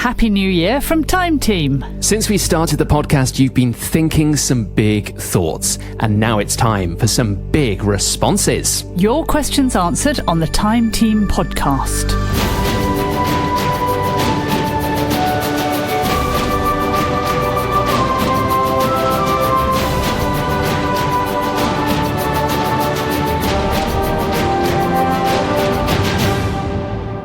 Happy New Year from Time Team. Since we started the podcast, you've been thinking some big thoughts, and now it's time for some big responses. Your questions answered on the Time Team podcast.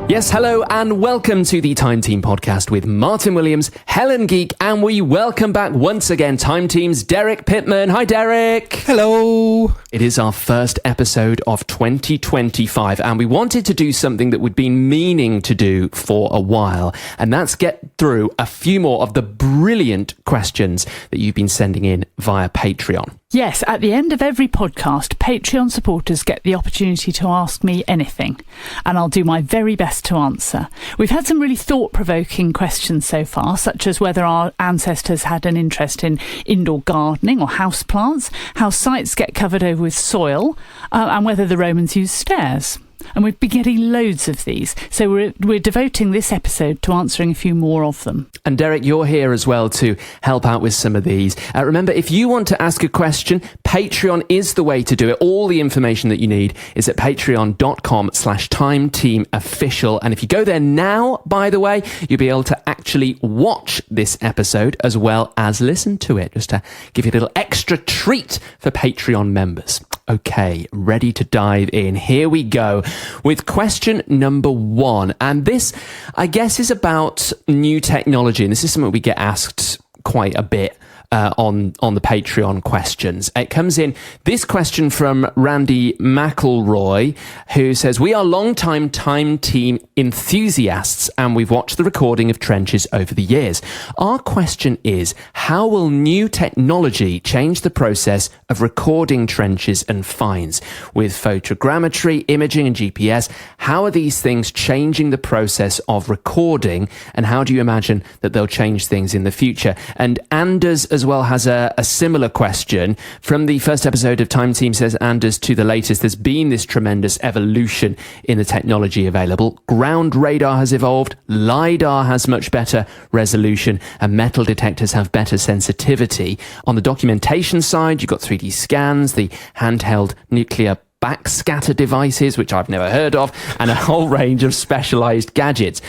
Yes, hello and welcome to the Time Team podcast with Martin Williams, Helen Geek, and we welcome back once again Time Team's Derek Pittman. Hi, Derek. Hello. It is our first episode of 2025, and we wanted to do something that we'd been meaning to do for a while, and that's get through a few more of the brilliant questions that you've been sending in via Patreon. Yes, at the end of every podcast, Patreon supporters get the opportunity to ask me anything, and I'll do my very best to answer. We've had some really thought-provoking questions so far, such as whether our ancestors had an interest in indoor gardening or houseplants, how sites get covered over with soil, and whether the Romans used stairs. And we've been getting loads of these, so we're devoting this episode to answering a few more of them. And Derek, you're here as well to help out with some of these. Remember, if you want to ask a question, Patreon is the way to do it. All the information that you need is at patreon.com/timeteamofficial. And if you go there now, by the way, you'll be able to actually watch this episode as well as listen to it, just to give you a little extra treat for Patreon members. Okay, ready to dive in. Here we go with question number 1. And this, I guess, is about new technology. And this is something we get asked quite a bit on the Patreon questions. It comes in, this question from Randy McElroy, who says, we are long-time Time Team enthusiasts and we've watched the recording of trenches over the years. Our question is, how will new technology change the process of recording trenches and finds? With photogrammetry, imaging and GPS, how are these things changing the process of recording, and how do you imagine that they'll change things in the future? And Anders as well has a similar question. From the first episode of Time Team, says Anders, to the latest, there's been this tremendous evolution in the technology available. Ground radar has evolved, LiDAR has much better resolution, and metal detectors have better sensitivity. On the documentation side, you've got 3D scans, the handheld nuclear backscatter devices, which I've never heard of, and a whole range of specialized gadgets.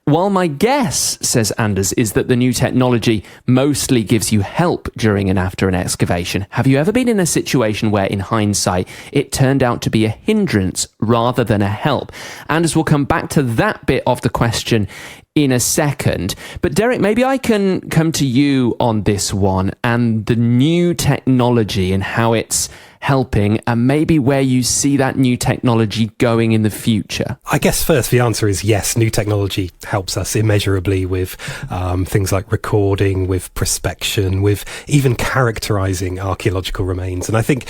While my guess, says Anders, is that the new technology mostly gives you help during and after an excavation, have you ever been in a situation where, in hindsight, it turned out to be a hindrance rather than a help? Anders will come back to that bit of the question in a second. But Derek, maybe I can come to you on this one and the new technology and how it's helping, and maybe where you see that new technology going in the future. I guess first the answer is yes, new technology helps us immeasurably with things like recording, with prospection, with even characterizing archaeological remains. And I think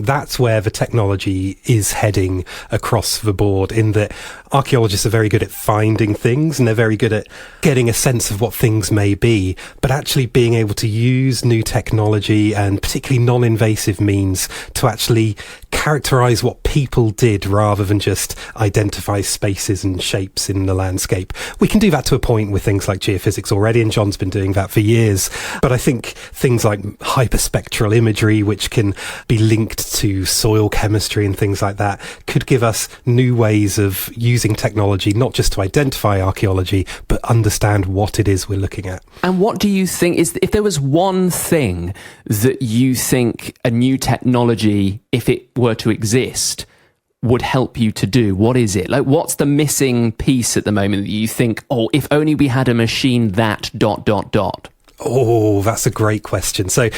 that's where the technology is heading across the board, in that archaeologists are very good at finding things and they're very good at getting a sense of what things may be, but actually being able to use new technology and particularly non-invasive means to actually characterize what people did rather than just identify spaces and shapes in the landscape. We can do that to a point with things like geophysics already, and John's been doing that for years. But I think things like hyperspectral imagery, which can be linked to soil chemistry and things like that, could give us new ways of using technology, not just to identify archaeology, but understand what it is we're looking at. And what do you think is, if there was one thing that you think a new technology, if it were to exist, would help you to do? What is it? Like, what's the missing piece at the moment that you think, oh, if only we had a machine that ... Oh, that's a great question. So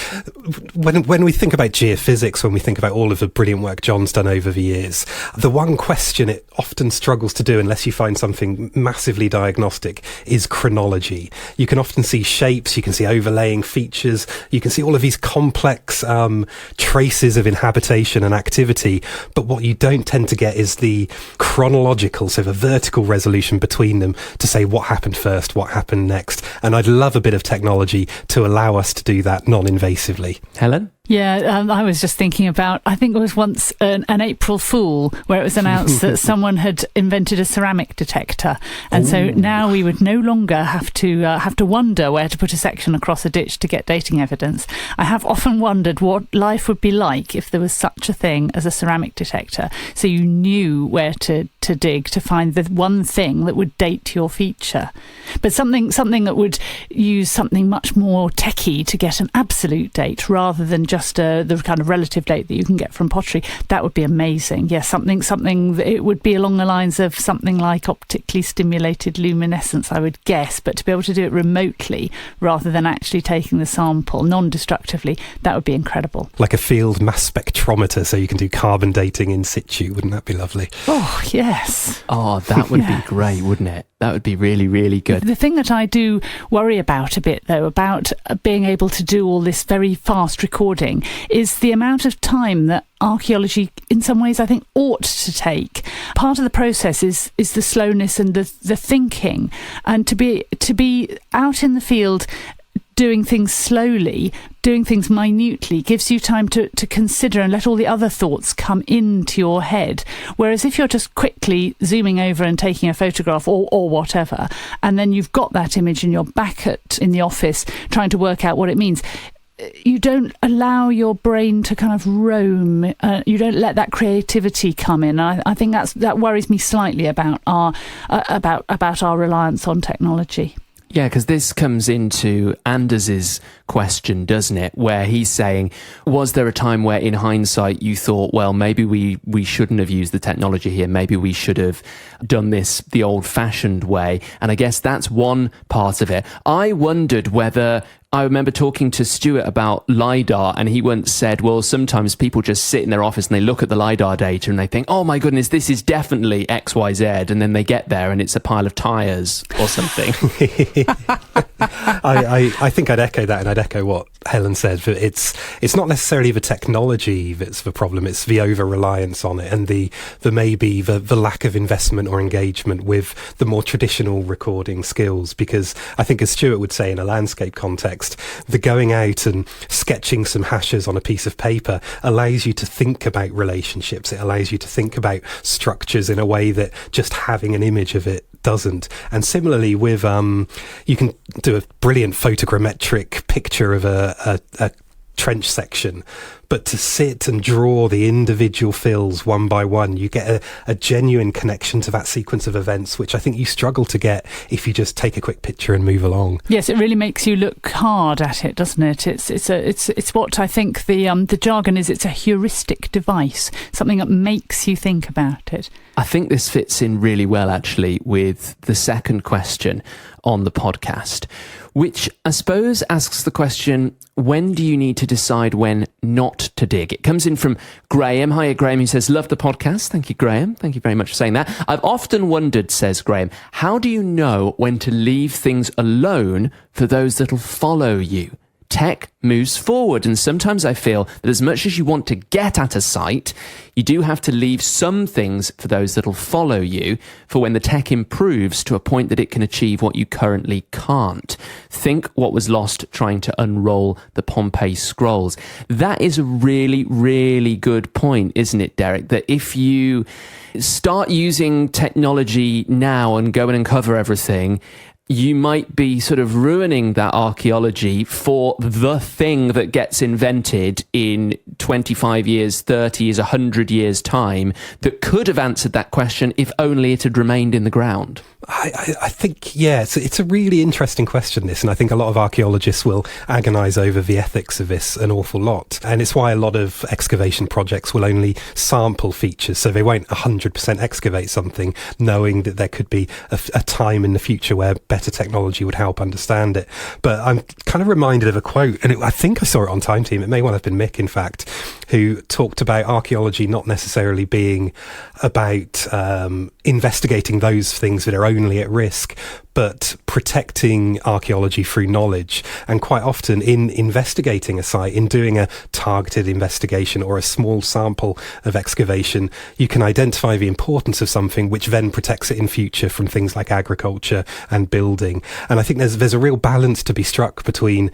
when we think about geophysics, when we think about all of the brilliant work John's done over the years, the one question it often struggles to do, unless you find something massively diagnostic, is chronology. You can often see shapes, you can see overlaying features, you can see all of these complex traces of inhabitation and activity, but what you don't tend to get is the chronological, so the vertical resolution between them, to say what happened first, what happened next. And I'd love a bit of technology to allow us to do that non-invasively. Helen? Yeah, I was just thinking about, I think it was once an April Fool where it was announced that someone had invented a ceramic detector. And so now we would no longer have to wonder where to put a section across a ditch to get dating evidence. I have often wondered what life would be like if there was such a thing as a ceramic detector. So you knew where to dig to find the one thing that would date your feature. But something that would use something much more techie to get an absolute date rather than just the kind of relative date that you can get from pottery. That would be amazing. Yeah, something that it would be along the lines of something like optically stimulated luminescence, I would guess, but to be able to do it remotely rather than actually taking the sample non-destructively, that would be incredible. Like a field mass spectrometer, so you can do carbon dating in situ. Wouldn't that be lovely? Oh, yes. Oh, that would be great, wouldn't it? That would be really, really good. The thing that I do worry about a bit, though, about being able to do all this very fast recording is the amount of time that archaeology, in some ways, I think, ought to take. Part of the process is the slowness and the thinking. And to be out in the field doing things slowly, doing things minutely, gives you time to consider and let all the other thoughts come into your head. Whereas if you're just quickly zooming over and taking a photograph or whatever, and then you've got that image and you're back in the office trying to work out what it means, you don't allow your brain to kind of roam. You don't let that creativity come in. I think that worries me slightly about our reliance on technology. Yeah, because this comes into Anders's question, doesn't it? Where he's saying, was there a time where in hindsight you thought, well, maybe we shouldn't have used the technology here. Maybe we should have done this the old-fashioned way. And I guess that's one part of it. I wondered whether... I remember talking to Stuart about LiDAR, and he once said, well, sometimes people just sit in their office and they look at the LiDAR data and they think, oh my goodness, this is definitely XYZ. And then they get there and it's a pile of tyres or something. I think I'd echo that, and I'd echo what Helen said. But it's not necessarily the technology that's the problem, it's the over-reliance on it and the lack of investment or engagement with the more traditional recording skills. Because I think, as Stuart would say, in a landscape context, the going out and sketching some hashes on a piece of paper allows you to think about relationships. It allows you to think about structures in a way that just having an image of it doesn't. And similarly with you can do a brilliant photogrammetric picture of a trench section, but to sit and draw the individual fills one by one, you get a genuine connection to that sequence of events, which I think you struggle to get if you just take a quick picture and move along. Yes, it really makes you look hard at it, doesn't it? It's what I think the jargon is. It's a heuristic device, something that makes you think about it. I think this fits in really well, actually, with the second question on the podcast, which I suppose asks the question, when do you need to decide when not to dig? It comes in from Graham. Hiya, Graham. He says, love the podcast. Thank you, Graham. Thank you very much for saying that. I've often wondered, says Graham, how do you know when to leave things alone for those that'll follow you? Tech moves forward, and sometimes I feel that as much as you want to get at a site, you do have to leave some things for those that'll follow you for when the tech improves to a point that it can achieve what you currently can't. Think what was lost trying to unroll the Pompeii scrolls. That is a really, really good point, isn't it, Derek? That if you start using technology now and go and uncover everything, you might be sort of ruining that archaeology for the thing that gets invented in 25 years, 30 years, 100 years' time that could have answered that question if only it had remained in the ground. I think, yeah, it's a really interesting question, this, and I think a lot of archaeologists will agonise over the ethics of this an awful lot. And it's why a lot of excavation projects will only sample features, so they won't 100% excavate something, knowing that there could be a time in the future where better technology would help understand it. But I'm kind of reminded of a quote, and I think I saw it on Time Team, it may well have been Mick, in fact, who talked about archaeology not necessarily being about investigating those things that are only at risk, but protecting archaeology through knowledge. And quite often in investigating a site, in doing a targeted investigation or a small sample of excavation, you can identify the importance of something which then protects it in future from things like agriculture and building. And I think there's a real balance to be struck between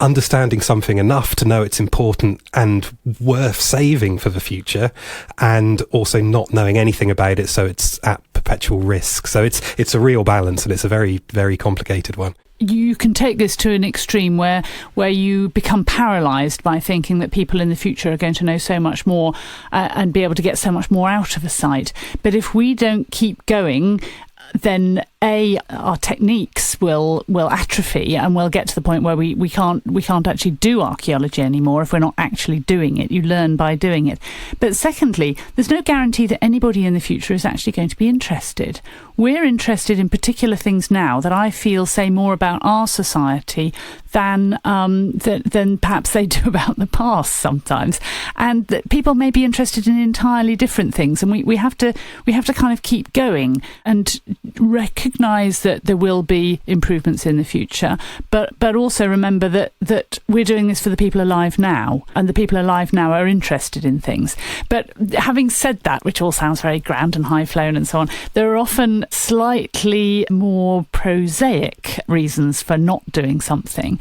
understanding something enough to know it's important and worth saving for the future, and also not knowing anything about it, so it's at perpetual risk. So it's a real balance, and it's a very, very complicated one. You can take this to an extreme where you become paralysed by thinking that people in the future are going to know so much more and be able to get so much more out of a site. But if we don't keep going, then our techniques will atrophy, and we'll get to the point where we can't actually do archaeology anymore if we're not actually doing it. You learn by doing it. But secondly, there's no guarantee that anybody in the future is actually going to be interested. We're interested in particular things now that I feel say more about our society than perhaps they do about the past sometimes, and that people may be interested in entirely different things, and we have to kind of keep going and recognise that there will be improvements in the future, but also remember that we're doing this for the people alive now, and the people alive now are interested in things. But having said that, which all sounds very grand and high flown and so on, there are often slightly more prosaic reasons for not doing something.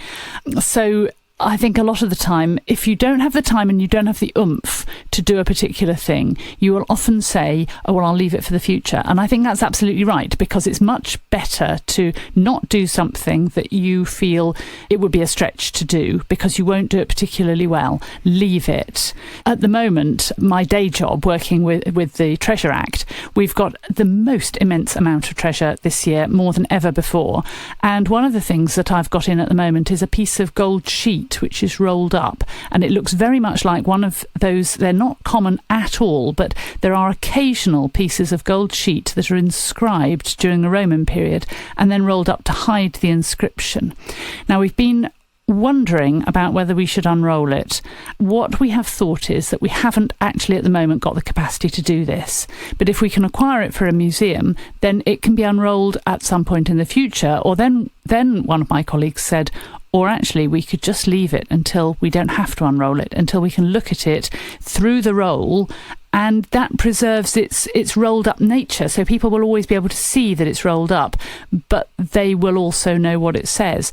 So I think a lot of the time, if you don't have the time and you don't have the oomph to do a particular thing, you will often say, oh, well, I'll leave it for the future. And I think that's absolutely right, because it's much better to not do something that you feel it would be a stretch to do because you won't do it particularly well. Leave it. At the moment, my day job, working with the Treasure Act, we've got the most immense amount of treasure this year, more than ever before. And one of the things that I've got in at the moment is a piece of gold sheet which is rolled up, and it looks very much like one of those. They're not common at all, but there are occasional pieces of gold sheet that are inscribed during the Roman period and then rolled up to hide the inscription. Now, we've been wondering about whether we should unroll it. What we have thought is that we haven't actually at the moment got the capacity to do this, but if we can acquire it for a museum, then it can be unrolled at some point in the future. Or then one of my colleagues said, or actually we could just leave it until we don't have to unroll it, until we can look at it through the roll, and that preserves its rolled up nature. So people will always be able to see that it's rolled up, but they will also know what it says.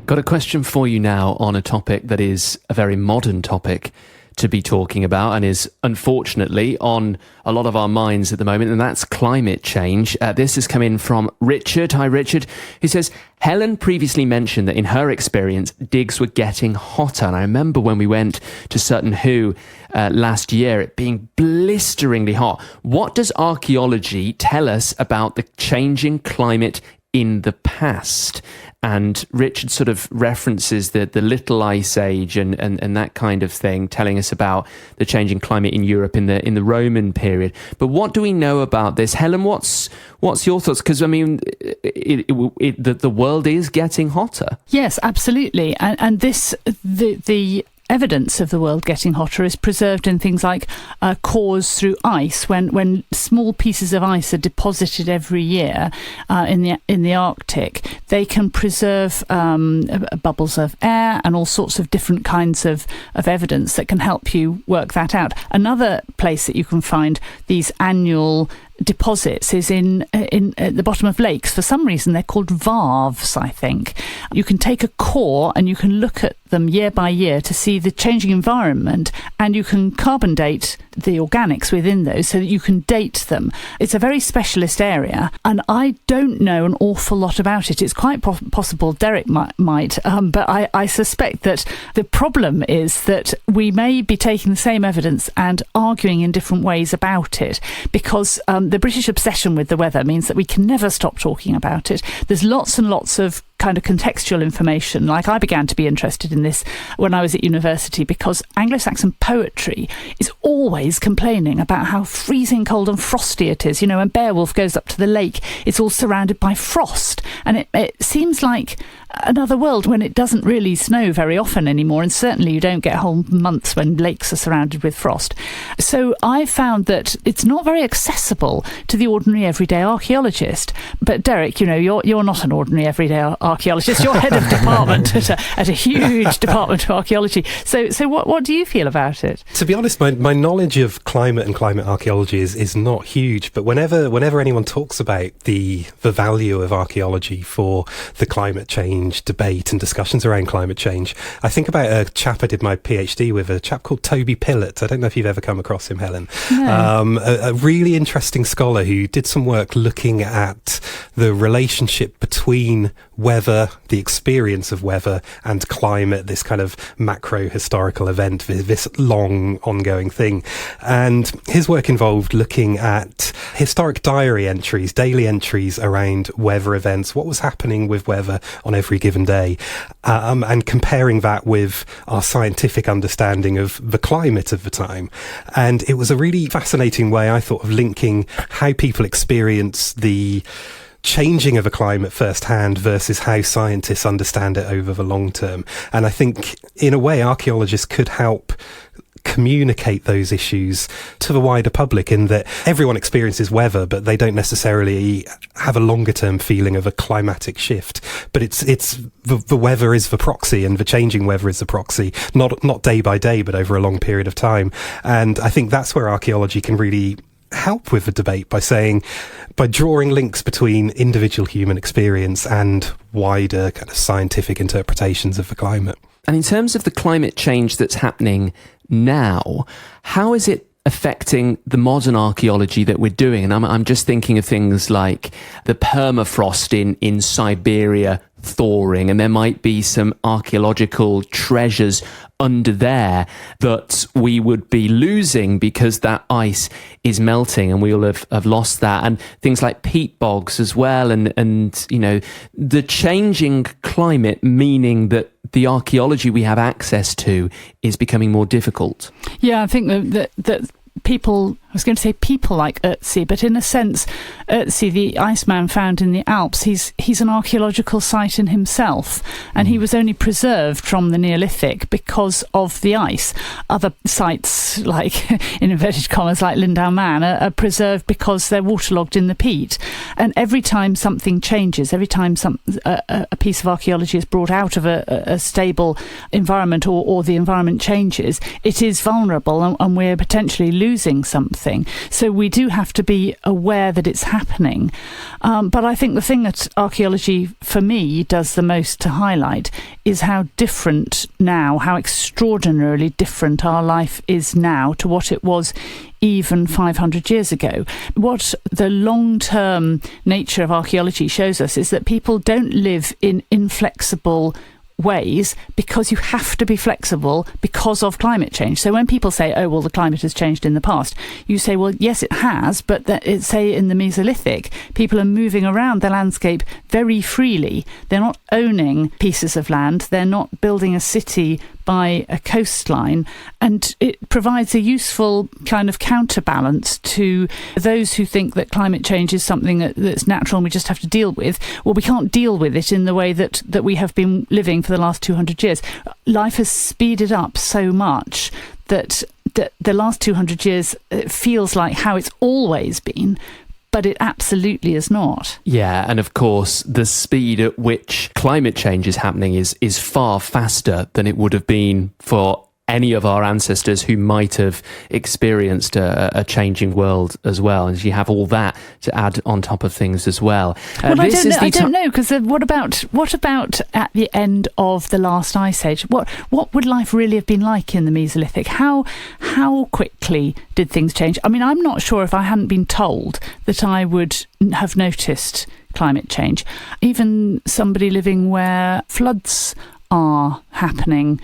Got a question for you now on a topic that is a very modern topic to be talking about, and is unfortunately on a lot of our minds at the moment, and that's climate change. This has come in from Richard. Hi, Richard. Who says, Helen previously mentioned that in her experience, digs were getting hotter. And I remember when we went to Sutton Hoo last year, it being blisteringly hot. What does archaeology tell us about the changing climate in the past? And Richard sort of references the Little Ice Age and that kind of thing, telling us about the changing climate in Europe in the Roman period. But what do we know about this? Helen, what's your thoughts? Because, I mean, the world is getting hotter. Yes, absolutely. And the evidence of the world getting hotter is preserved in things like cores through ice. When small pieces of ice are deposited every year in the Arctic, they can preserve bubbles of air and all sorts of different kinds of evidence that can help you work that out. Another place that you can find these annual deposits is in at the bottom of lakes. For some reason they're called varves, I think. You can take a core and you can look at them year by year to see the changing environment, and you can carbon date the organics within those so that you can date them. It's a very specialist area, and I don't know an awful lot about it. It's quite possible Derek might, but I suspect that the problem is that we may be taking the same evidence and arguing in different ways about it, because the British obsession with the weather means that we can never stop talking about it. There's lots and lots of kind of contextual information. Like, I began to be interested in this when I was at university, because Anglo-Saxon poetry is always complaining about how freezing cold and frosty it is. You know, when Beowulf goes up to the lake, it's all surrounded by frost, and it seems like another world when it doesn't really snow very often anymore, and certainly you don't get whole months when lakes are surrounded with frost. So I found that it's not very accessible to the ordinary everyday archaeologist. But Derek, you know, you're not an ordinary everyday archaeologist. You're head of department at a huge department of archaeology. So what do you feel about it? To be honest, my knowledge of climate and climate archaeology is not huge, but whenever anyone talks about the value of archaeology for the climate change debate and discussions around climate change, I think about a chap I did my PhD with, a chap called Toby Pillett. I don't know if you've ever come across him, Helen. No. A really interesting scholar who did some work looking at the relationship between weather, the experience of weather, and climate, this kind of macro historical event, this long ongoing thing. And his work involved looking at historic diary entries, daily entries around weather events, what was happening with weather on every given day, and comparing that with our scientific understanding of the climate of the time. And it was a really fascinating way, I thought, of linking how people experience the changing of a climate firsthand versus how scientists understand it over the long term. And I think, in a way, archaeologists could help communicate those issues to the wider public, in that everyone experiences weather, but they don't necessarily have a longer term feeling of a climatic shift. But it's the weather is the proxy, and the changing weather is the proxy, not day by day, but over a long period of time. And I think that's where archaeology can really help with the debate, by drawing links between individual human experience and wider kind of scientific interpretations of the climate. And in terms of the climate change that's happening now, how is it affecting the modern archaeology that we're doing? And I'm just thinking of things like the permafrost in Siberia thawing, and there might be some archaeological treasures under there that we would be losing because that ice is melting, and we'll have lost that. And things like peat bogs as well, and you know, the changing climate, meaning that the archaeology we have access to is becoming more difficult. Yeah, I think that people, I was going to say people like Ötzi, but in a sense, Ötzi, the Iceman found in the Alps, he's an archaeological site in himself, and he was only preserved from the Neolithic because of the ice. Other sites, like, in inverted commas, like Lindau Man, are preserved because they're waterlogged in the peat. And every time something changes, every time a piece of archaeology is brought out of a stable environment, or the environment changes, it is vulnerable, and we're potentially losing something. So we do have to be aware that it's happening. But I think the thing that archaeology, for me, does the most to highlight is how different now, how extraordinarily different our life is now to what it was even 500 years ago. What the long-term nature of archaeology shows us is that people don't live in inflexible ways, because you have to be flexible because of climate change. So when people say, oh, well, the climate has changed in the past, you say, well, yes, it has, but say in the Mesolithic, people are moving around the landscape very freely. They're not owning pieces of land. They're not building a city by a coastline, and it provides a useful kind of counterbalance to those who think that climate change is something that's natural and we just have to deal with. Well, we can't deal with it in the way that we have been living for the last 200 years. Life has speeded up so much that the last 200 years feels like how it's always been, but it absolutely is not. Yeah, and of course, the speed at which climate change is happening is far faster than it would have been for any of our ancestors who might have experienced a changing world as well. And you have all that to add on top of things as well. Well, I don't know, because what about at the end of the last ice age? What would life really have been like in the Mesolithic? How quickly did things change? I mean, I'm not sure if I hadn't been told that I would have noticed climate change. Even somebody living where floods are happening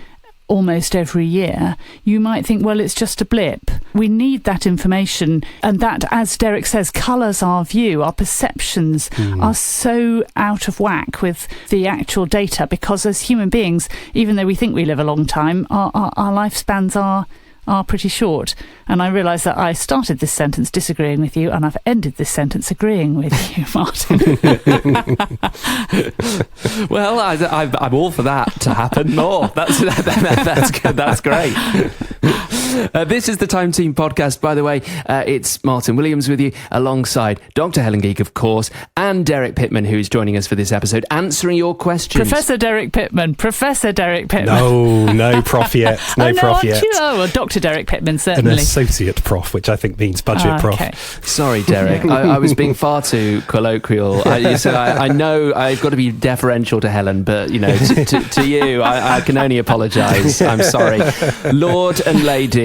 almost every year, you might think, well, it's just a blip. We need that information, and that, as Derek says, colours our view. Our perceptions are so out of whack with the actual data, because as human beings, even though we think we live a long time, our lifespans are pretty short. And I realise that I started this sentence disagreeing with you, and I've ended this sentence agreeing with you, Martin. Well, I'm all for that to happen more. That's good. That's great. This is the Time Team podcast, by the way. It's Martin Williams with you, alongside Dr. Helen Geek, of course, and Derek Pittman, who's joining us for this episode, answering your questions. Professor Derek Pittman. No prof yet. No prof yet. Oh, well, Dr. Derek Pittman, certainly. An associate prof, which I think means budget prof. Okay. Sorry, Derek. I was being far too colloquial. I know I've got to be deferential to Helen, but, to you, I can only apologise. I'm sorry. Lord and Lady,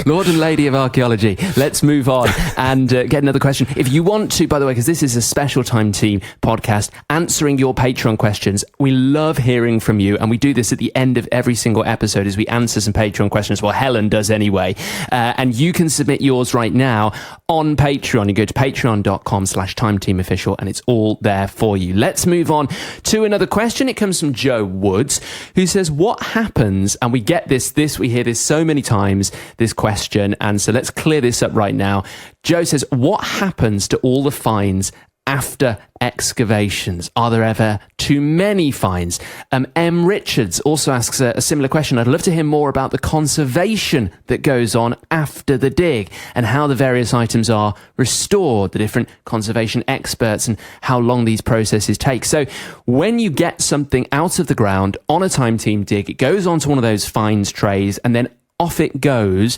Lord and Lady of Archaeology, let's move on and get another question. If you want to, by the way, because this is a special Time Team podcast, answering your Patreon questions, we love hearing from you, and we do this at the end of every single episode as we answer some Patreon questions. Well, Helen does anyway, and you can submit yours right now on Patreon. You go to patreon.com/timeteamofficial and it's all there for you. Let's move on to another question. It comes from Joe Woods, who says, what happens, and we get this we hear this so many times, this question, and so let's clear this up right now. Joe says, what happens to all the finds after excavations? Are there ever too many finds? M. Richards also asks a similar question. I'd love to hear more about the conservation that goes on after the dig and how the various items are restored, the different conservation experts, and how long these processes take. So when you get something out of the ground on a Time Team dig, it goes onto one of those finds trays and then off it goes.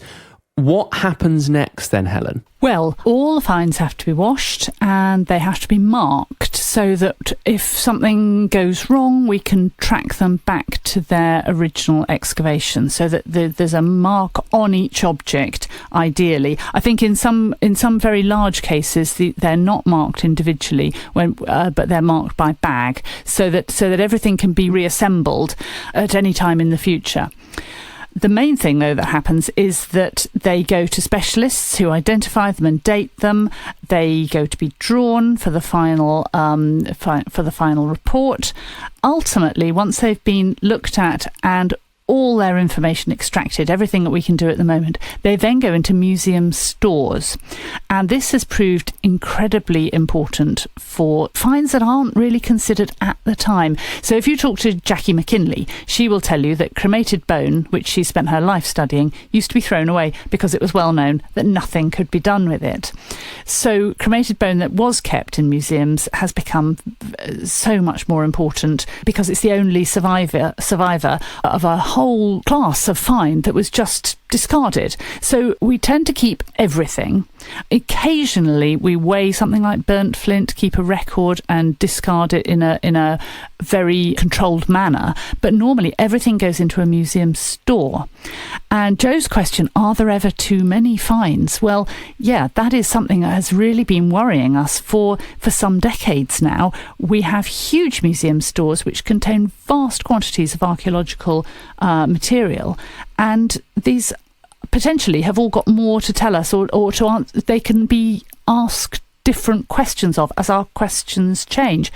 What happens next then, Helen? Well, all the finds have to be washed and they have to be marked so that if something goes wrong, we can track them back to their original excavation, so that there's a mark on each object, ideally. I think in some very large cases, they're not marked individually, but they're marked by bag, so that everything can be reassembled at any time in the future. The main thing, though, that happens is that they go to specialists who identify them and date them. They go to be drawn for the final report. Ultimately, once they've been looked at and all their information extracted, everything that we can do at the moment, they then go into museum stores. And this has proved incredibly important for finds that aren't really considered at the time. So if you talk to Jackie McKinley, she will tell you that cremated bone, which she spent her life studying, used to be thrown away because it was well known that nothing could be done with it. So cremated bone that was kept in museums has become so much more important because it's the only survivor of a whole class of find that was just discarded. So we tend to keep everything. Occasionally we weigh something like burnt flint, keep a record and discard it in a very controlled manner, but normally everything goes into a museum store. And Joe's question, are there ever too many finds? Well, yeah, that is something that has really been worrying us for some decades now. We have huge museum stores which contain vast quantities of archaeological material, and these potentially have all got more to tell us, or to answer. They can be asked different questions of as our questions change.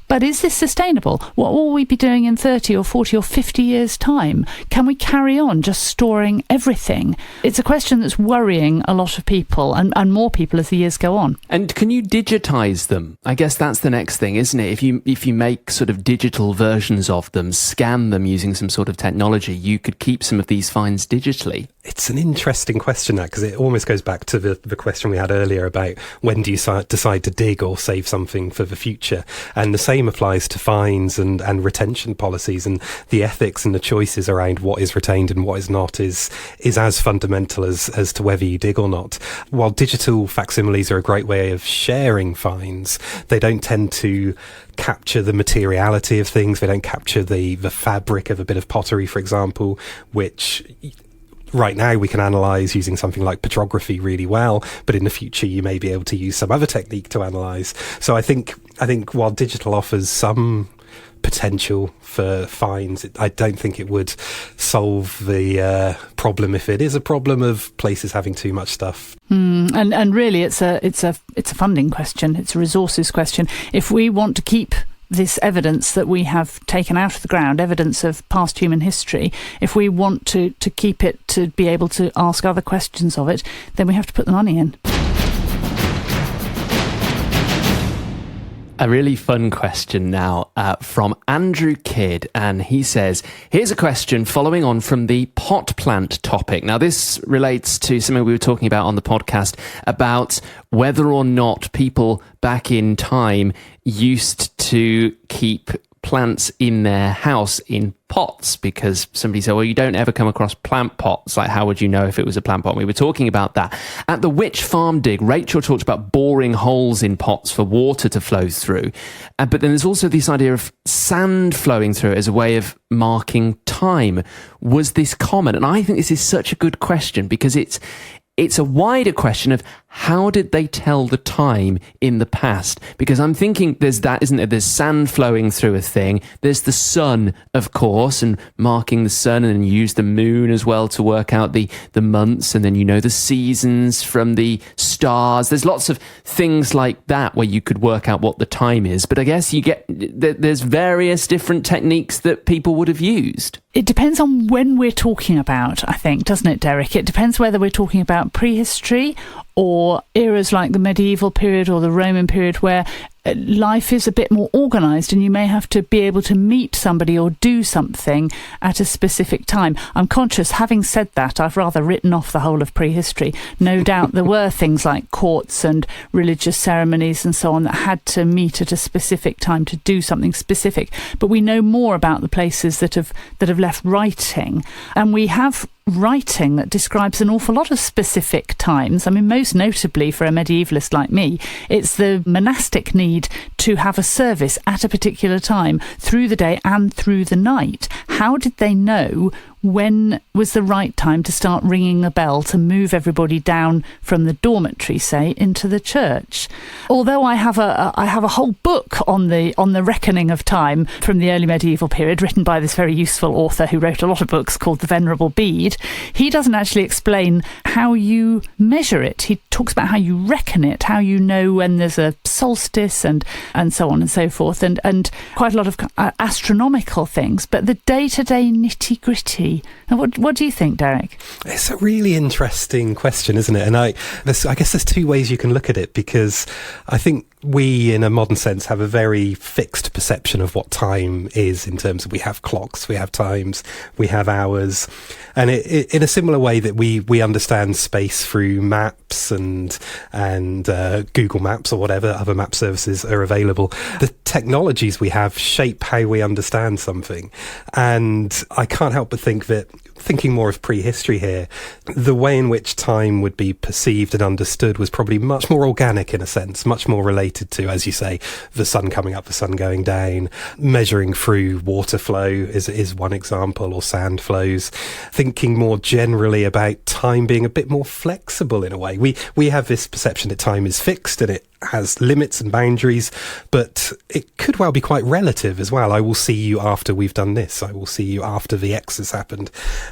But is this sustainable? What will we be doing in 30 or 40 or 50 years' time? Can we carry on just storing everything? It's a question that's worrying a lot of people and more people as the years go on. And can you digitize them? I guess that's the next thing, isn't it? If you make sort of digital versions of them, scan them using some sort of technology, you could keep some of these finds digitally. It's an interesting question, that, because it almost goes back to the question we had earlier about when do you decide to dig or save something for the future. And the same applies to fines and retention policies, and the ethics and the choices around what is retained and what is not is as fundamental as to whether you dig or not. While digital facsimiles are a great way of sharing finds, they don't tend to capture the materiality of things. They don't capture the fabric of a bit of pottery, for example, which right now we can analyse using something like petrography really well, but in the future you may be able to use some other technique to analyse. So I think while digital offers some potential for fines, I don't think it would solve the problem, if it is a problem, of places having too much stuff. And really it's a funding question, it's a resources question. If we want to keep this evidence that we have taken out of the ground, evidence of past human history, if we want to keep it, to be able to ask other questions of it, then we have to put the money in. A really fun question now from Andrew Kidd, and he says, here's a question following on from the pot plant topic. Now, this relates to something we were talking about on the podcast about whether or not people back in time used to keep plants in their house in pots, because somebody said, well, you don't ever come across plant pots. Like, how would you know if it was a plant pot? We were talking about that. At the Witch Farm dig, Rachel talked about boring holes in pots for water to flow through. But then there's also this idea of sand flowing through it as a way of marking time. Was this common? And I think this is such a good question, because it's a wider question of how did they tell the time in the past? Because I'm thinking there's that, isn't there? There's sand flowing through a thing. There's the sun, of course, and marking the sun, and then you use the moon as well to work out the months, and then you know the seasons from the stars. There's lots of things like that where you could work out what the time is. But I guess there's various different techniques that people would have used. It depends on when we're talking about, I think, doesn't it, Derek? It depends whether we're talking about prehistory or eras like the medieval period or the Roman period, where life is a bit more organised and you may have to be able to meet somebody or do something at a specific time. I'm conscious, having said that, I've rather written off the whole of prehistory. No doubt there were things like courts and religious ceremonies and so on that had to meet at a specific time to do something specific. But we know more about the places that have left writing, and we have writing that describes an awful lot of specific times. I mean, most notably for a medievalist like me, it's the monastic need to have a service at a particular time through the day and through the night. How did they know when was the right time to start ringing the bell to move everybody down from the dormitory, say, into the church? Although I have a whole book on the reckoning of time from the early medieval period, written by this very useful author who wrote a lot of books, called The Venerable Bede. He doesn't actually explain how you measure it. He talks about how you reckon it, how you know when there's a solstice and so on and so forth, and quite a lot of astronomical things, but the day-to-day nitty-gritty. And what do you think, Derek? It's a really interesting question, isn't it? And I guess there's two ways you can look at it, because I think we, in a modern sense, have a very fixed perception of what time is, in terms of we have clocks, we have times, we have hours. And in a similar way that we understand space through maps and Google Maps or whatever other map services are available, the technologies we have shape how we understand something. And I can't help but think that, thinking more of prehistory here, the way in which time would be perceived and understood was probably much more organic, in a sense, much more related to, as you say, the sun coming up, the sun going down. Measuring through water flow is one example, or sand flows. Thinking more generally about time being a bit more flexible in a way. We have this perception that time is fixed and it has limits and boundaries, but it could well be quite relative as well. I will see you after we've done this. I will see you after the X has happened.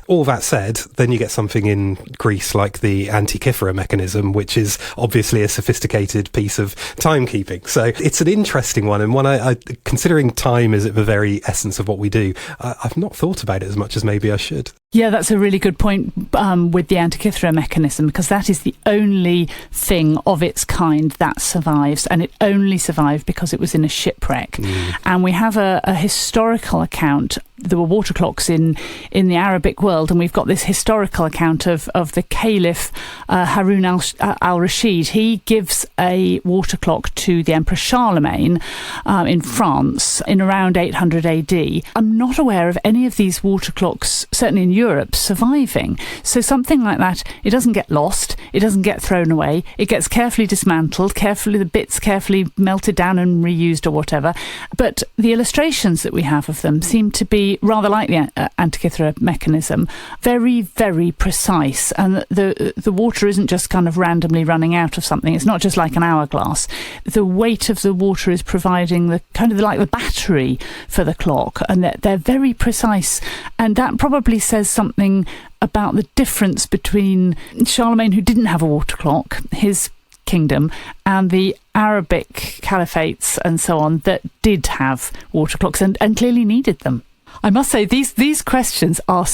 All that said, then you get something in Greece like the Antikythera mechanism, which is obviously a sophisticated piece of timekeeping. So it's an interesting one, and one I considering time is at the very essence of what we do, I've not thought about it as much as maybe I should. Yeah, that's a really good point with the Antikythera mechanism, because that is the only thing of its kind that survives, and it only survived because it was in a shipwreck. And we have a historical account. There were water clocks in the Arabic world, and we've got this historical account of the Caliph Harun al-Rashid. He gives a water clock to the Emperor Charlemagne in France in around 800 AD. I'm not aware of any of these water clocks, certainly in Europe, surviving. So something like that, it doesn't get lost, it doesn't get thrown away, it gets carefully dismantled, the bits carefully melted down and reused or whatever. But the illustrations that we have of them seem to be rather like the Antikythera mechanism, very, very precise, and the water isn't just kind of randomly running out of something. It's not just like an hourglass. The weight of the water is providing the kind of like the battery for the clock, and they're very precise, and that probably says something about the difference between Charlemagne, who didn't have a water clock, his kingdom, and the Arabic caliphates and so on that did have water clocks and clearly needed them. I must say, these questions are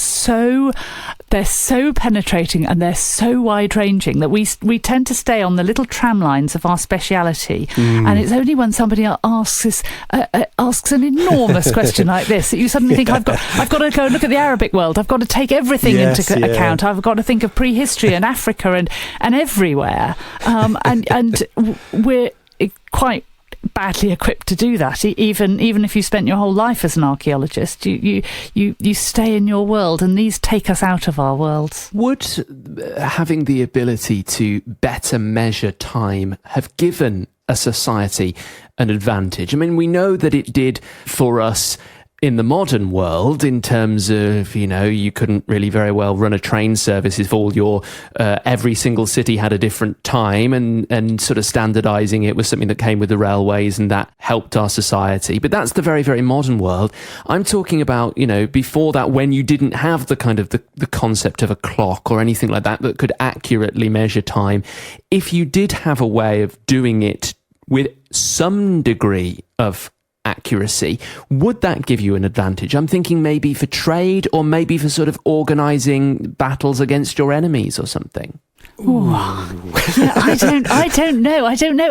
they're so penetrating and they're so wide-ranging that we tend to stay on the little tram lines of our speciality. And it's only when somebody asks an enormous question like this that you suddenly think, I've got to go and look at the Arabic world. I've got to take everything into account. I've got to think of prehistory and Africa and everywhere. And we're quite badly equipped to do that. Even if you spent your whole life as an archaeologist, you stay in your world, and these take us out of our worlds. Would having the ability to better measure time have given a society an advantage? I mean, we know that it did for us in the modern world, in terms of, you couldn't really very well run a train service if all your every single city had a different time, and sort of standardizing it was something that came with the railways, and that helped our society. But that's the very, very modern world. I'm talking about, before that, when you didn't have the kind of the concept of a clock or anything like that could accurately measure time. If you did have a way of doing it with some degree of accuracy, would that give you an advantage? I'm thinking maybe for trade, or maybe for sort of organising battles against your enemies or something. Yeah, I don't know.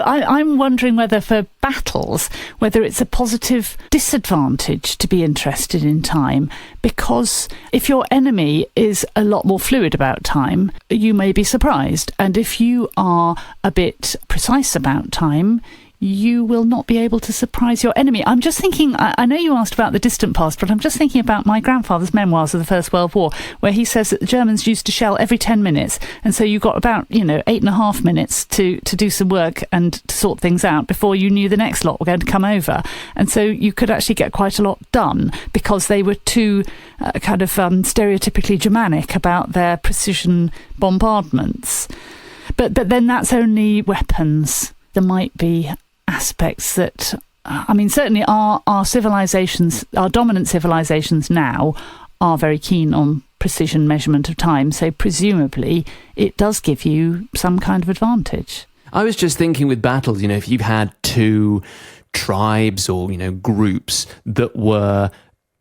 I'm wondering whether for battles, whether it's a positive disadvantage to be interested in time, because if your enemy is a lot more fluid about time, you may be surprised. And if you are a bit precise about time, you will not be able to surprise your enemy. I'm just thinking, I know you asked about the distant past, but I'm just thinking about my grandfather's memoirs of the First World War, where he says that the Germans used to shell every 10 minutes. And so you got about, 8.5 minutes to do some work and to sort things out before you knew the next lot were going to come over. And so you could actually get quite a lot done because they were too stereotypically Germanic about their precision bombardments. But then that's only weapons. There might be aspects that, certainly our civilizations, our dominant civilizations now, are very keen on precision measurement of time. So presumably it does give you some kind of advantage. I was just thinking with battles, if you've had two tribes or, groups that were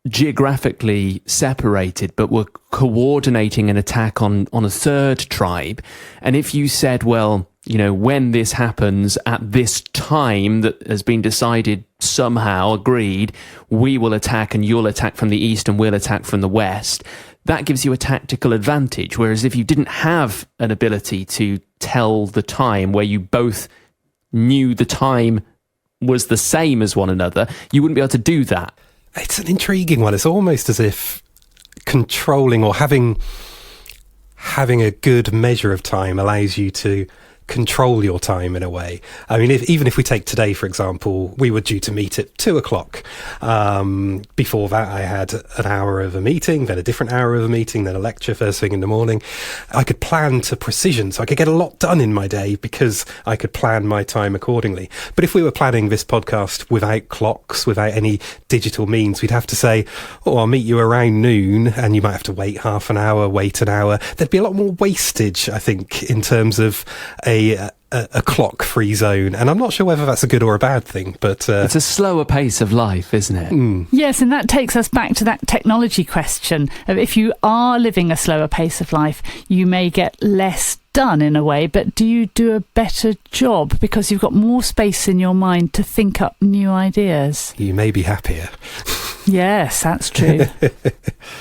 geographically separated but were coordinating an attack on a third tribe, and if you said, well, when this happens at this time that has been decided, somehow agreed, we will attack and you'll attack from the east and we'll attack from the west, that gives you a tactical advantage. Whereas if you didn't have an ability to tell the time, where you both knew the time was the same as one another, you wouldn't be able to do that. It's an intriguing one. It's almost as if controlling or having a good measure of time allows you to control your time in a way. I mean, even if we take today, for example, we were due to meet at 2:00. Before that, I had an hour of a meeting, then a different hour of a meeting, then a lecture first thing in the morning. I could plan to precision, so I could get a lot done in my day because I could plan my time accordingly. But if we were planning this podcast without clocks, without any digital means, we'd have to say, I'll meet you around noon, and you might have to wait half an hour, wait an hour. There'd be a lot more wastage, I think, in terms of a clock-free zone, and I'm not sure whether that's a good or a bad thing, but it's a slower pace of life, isn't it? Yes, and that takes us back to that technology question of, if you are living a slower pace of life, you may get less done in a way, but do you do a better job because you've got more space in your mind to think up new ideas? You may be happier. Yes, that's true.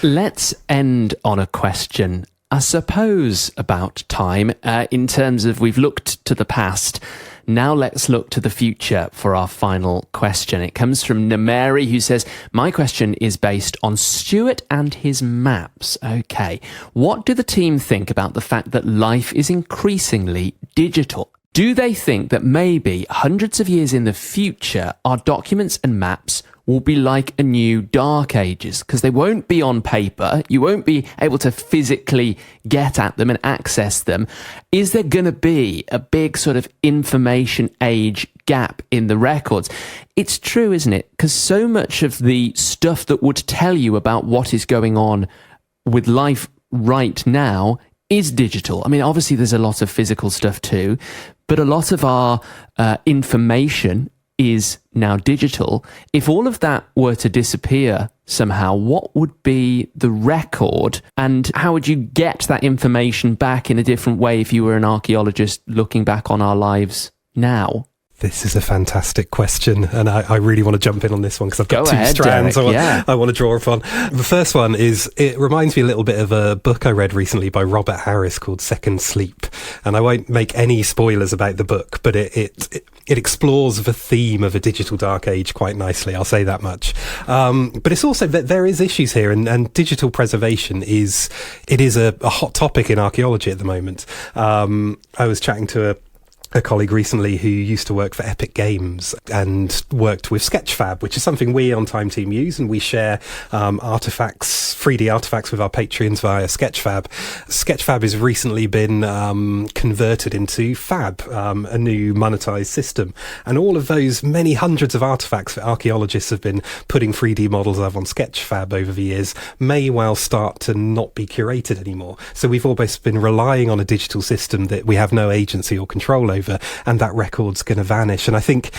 Let's end on a question, I suppose, about time, in terms of, we've looked to the past. Now let's look to the future for our final question. It comes from Nameri, who says, my question is based on Stuart and his maps. Okay. What do the team think about the fact that life is increasingly digital? Do they think that maybe hundreds of years in the future, our documents and maps will be like a new Dark Ages, because they won't be on paper. You won't be able to physically get at them and access them. Is there going to be a big sort of information age gap in the records? It's true, isn't it? Because so much of the stuff that would tell you about what is going on with life right now is digital. I mean, obviously there's a lot of physical stuff too, but a lot of our information is now digital. If all of that were to disappear somehow, what would be the record, and how would you get that information back in a different way if you were an archaeologist looking back on our lives now? This is a fantastic question, and I really want to jump in on this one because I've got two strands I want to draw upon. The first one is, it reminds me a little bit of a book I read recently by Robert Harris called Second Sleep, and I won't make any spoilers about the book, but it explores the theme of a digital dark age quite nicely, I'll say that much. But it's also that there is issues here, and digital preservation is a hot topic in archaeology at the moment. I was chatting to a colleague recently who used to work for Epic Games and worked with Sketchfab, which is something we on Time Team use, and we share artifacts, 3D artifacts with our Patreons via Sketchfab. Sketchfab has recently been converted into Fab, a new monetized system, and all of those many hundreds of artifacts that archaeologists have been putting 3D models of on Sketchfab over the years may well start to not be curated anymore. So we've almost been relying on a digital system that we have no agency or control over, and that record's going to vanish. And I think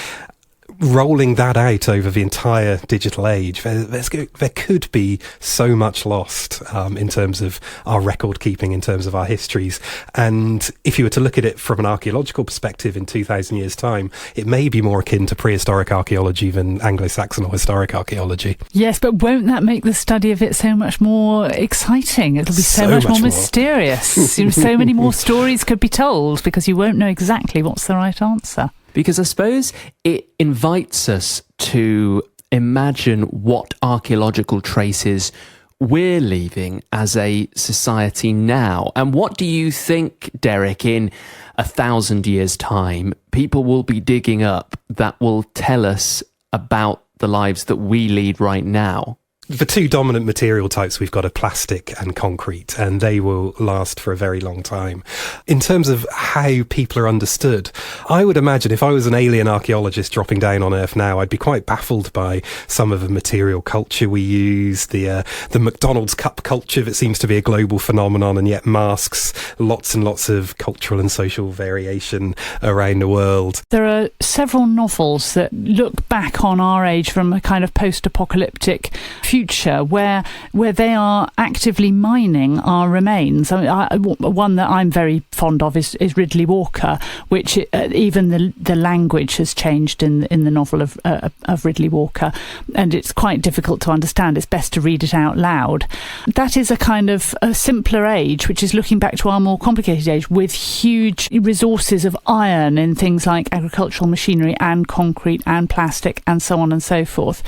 rolling that out over the entire digital age, there could be so much lost in terms of our record keeping, in terms of our histories. And if you were to look at it from an archaeological perspective in 2,000 years' time, it may be more akin to prehistoric archaeology than Anglo-Saxon or historic archaeology. Yes, but won't that make the study of it so much more exciting? It'll be so much more mysterious. So many more stories could be told because you won't know exactly what's the right answer. Because I suppose it invites us to imagine what archaeological traces we're leaving as a society now. And what do you think, Derek, in 1,000 years' time, people will be digging up that will tell us about the lives that we lead right now? The two dominant material types we've got are plastic and concrete, and they will last for a very long time. In terms of how people are understood, I would imagine if I was an alien archaeologist dropping down on Earth now, I'd be quite baffled by some of the material culture we use, the McDonald's cup culture that seems to be a global phenomenon and yet masks lots and lots of cultural and social variation around the world. There are several novels that look back on our age from a kind of post-apocalyptic future where they are actively mining our remains. I mean, one that I'm very fond of is Ridley Walker, which even the language has changed in the novel of Ridley Walker, and it's quite difficult to understand. It's best to read it out loud. That is a kind of a simpler age, which is looking back to our more complicated age with huge resources of iron in things like agricultural machinery and concrete and plastic and so on and so forth.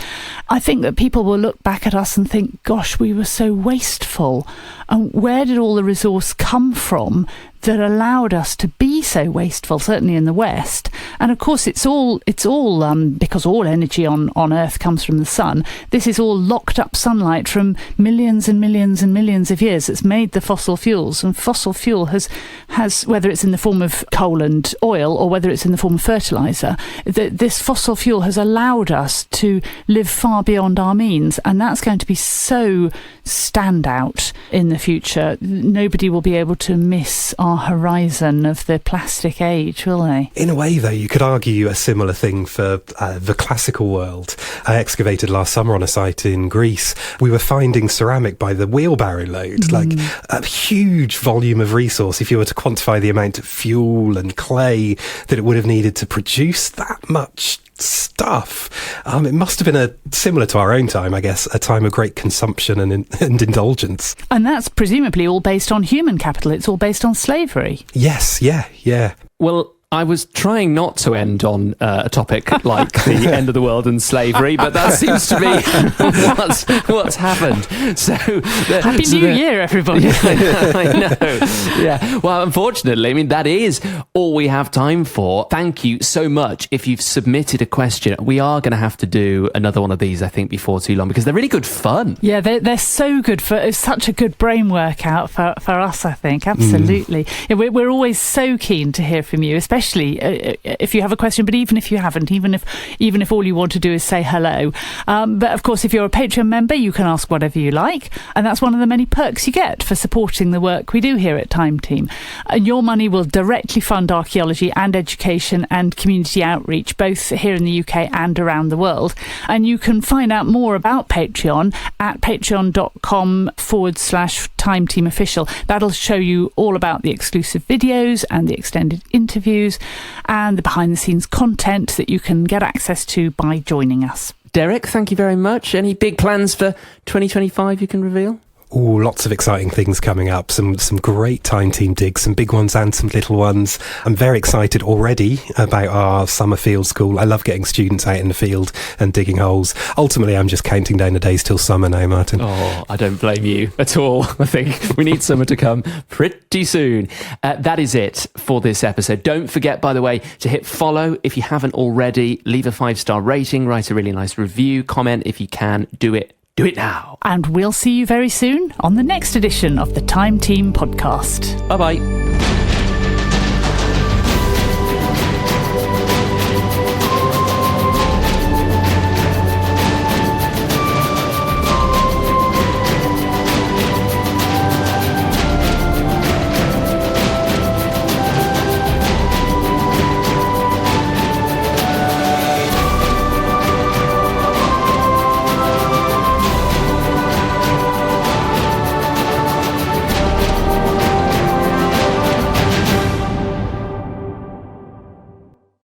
I think that people will look back at us and think, gosh, we were so wasteful. And where did all the resource come from that allowed us to be so wasteful, certainly in the West? And of course, it's all because all energy on Earth comes from the sun. This is all locked up sunlight from millions and millions and millions of years that's made the fossil fuels. And fossil fuel has whether it's in the form of coal and oil or whether it's in the form of fertilizer, this fossil fuel has allowed us to live far beyond our means. And that's going to be so standout in the future. Nobody will be able to miss our horizon of the plastic age, will they? In a way, though, you could argue a similar thing for the classical world. I excavated last summer on a site in Greece. We were finding ceramic by the wheelbarrow load, like a huge volume of resource. If you were to quantify the amount of fuel and clay that it would have needed to produce that much stuff, it must have been similar to our own time, I guess, a time of great consumption and indulgence. And that's presumably all based on human capital. It's all based on slavery. Yes, yeah. Well, I was trying not to end on a topic like the end of the world and slavery, but that seems to be what's happened. So, Happy New Year, everybody. I know. Yeah. Well, unfortunately, I mean, that is all we have time for. Thank you so much. If you've submitted a question, we are going to have to do another one of these, I think, before too long, because they're really good fun. Yeah, they're so good. It's such a good brain workout for us, I think. Absolutely. Yeah, we're always so keen to hear from you, especially especially if you have a question, but even if you haven't, even if all you want to do is say hello. But of course, if you're a Patreon member, you can ask whatever you like. And that's one of the many perks you get for supporting the work we do here at Time Team. And your money will directly fund archaeology and education and community outreach, both here in the UK and around the world. And you can find out more about Patreon at patreon.com/Time Team Official. That'll show you all about the exclusive videos and the extended interviews and the behind the scenes content that you can get access to by joining us. Derek, thank you very much. Any big plans for 2025 you can reveal? Oh, lots of exciting things coming up. Some great Time Team digs, some big ones and some little ones. I'm very excited already about our summer field school. I love getting students out in the field and digging holes. Ultimately, I'm just counting down the days till summer now, Martin. Oh, I don't blame you at all. I think we need summer to come pretty soon. That is it for this episode. Don't forget, by the way, to hit follow if you haven't already. Leave a 5-star rating, write a really nice review, comment if you can. Do it now. And we'll see you very soon on the next edition of the Time Team podcast. Bye-bye.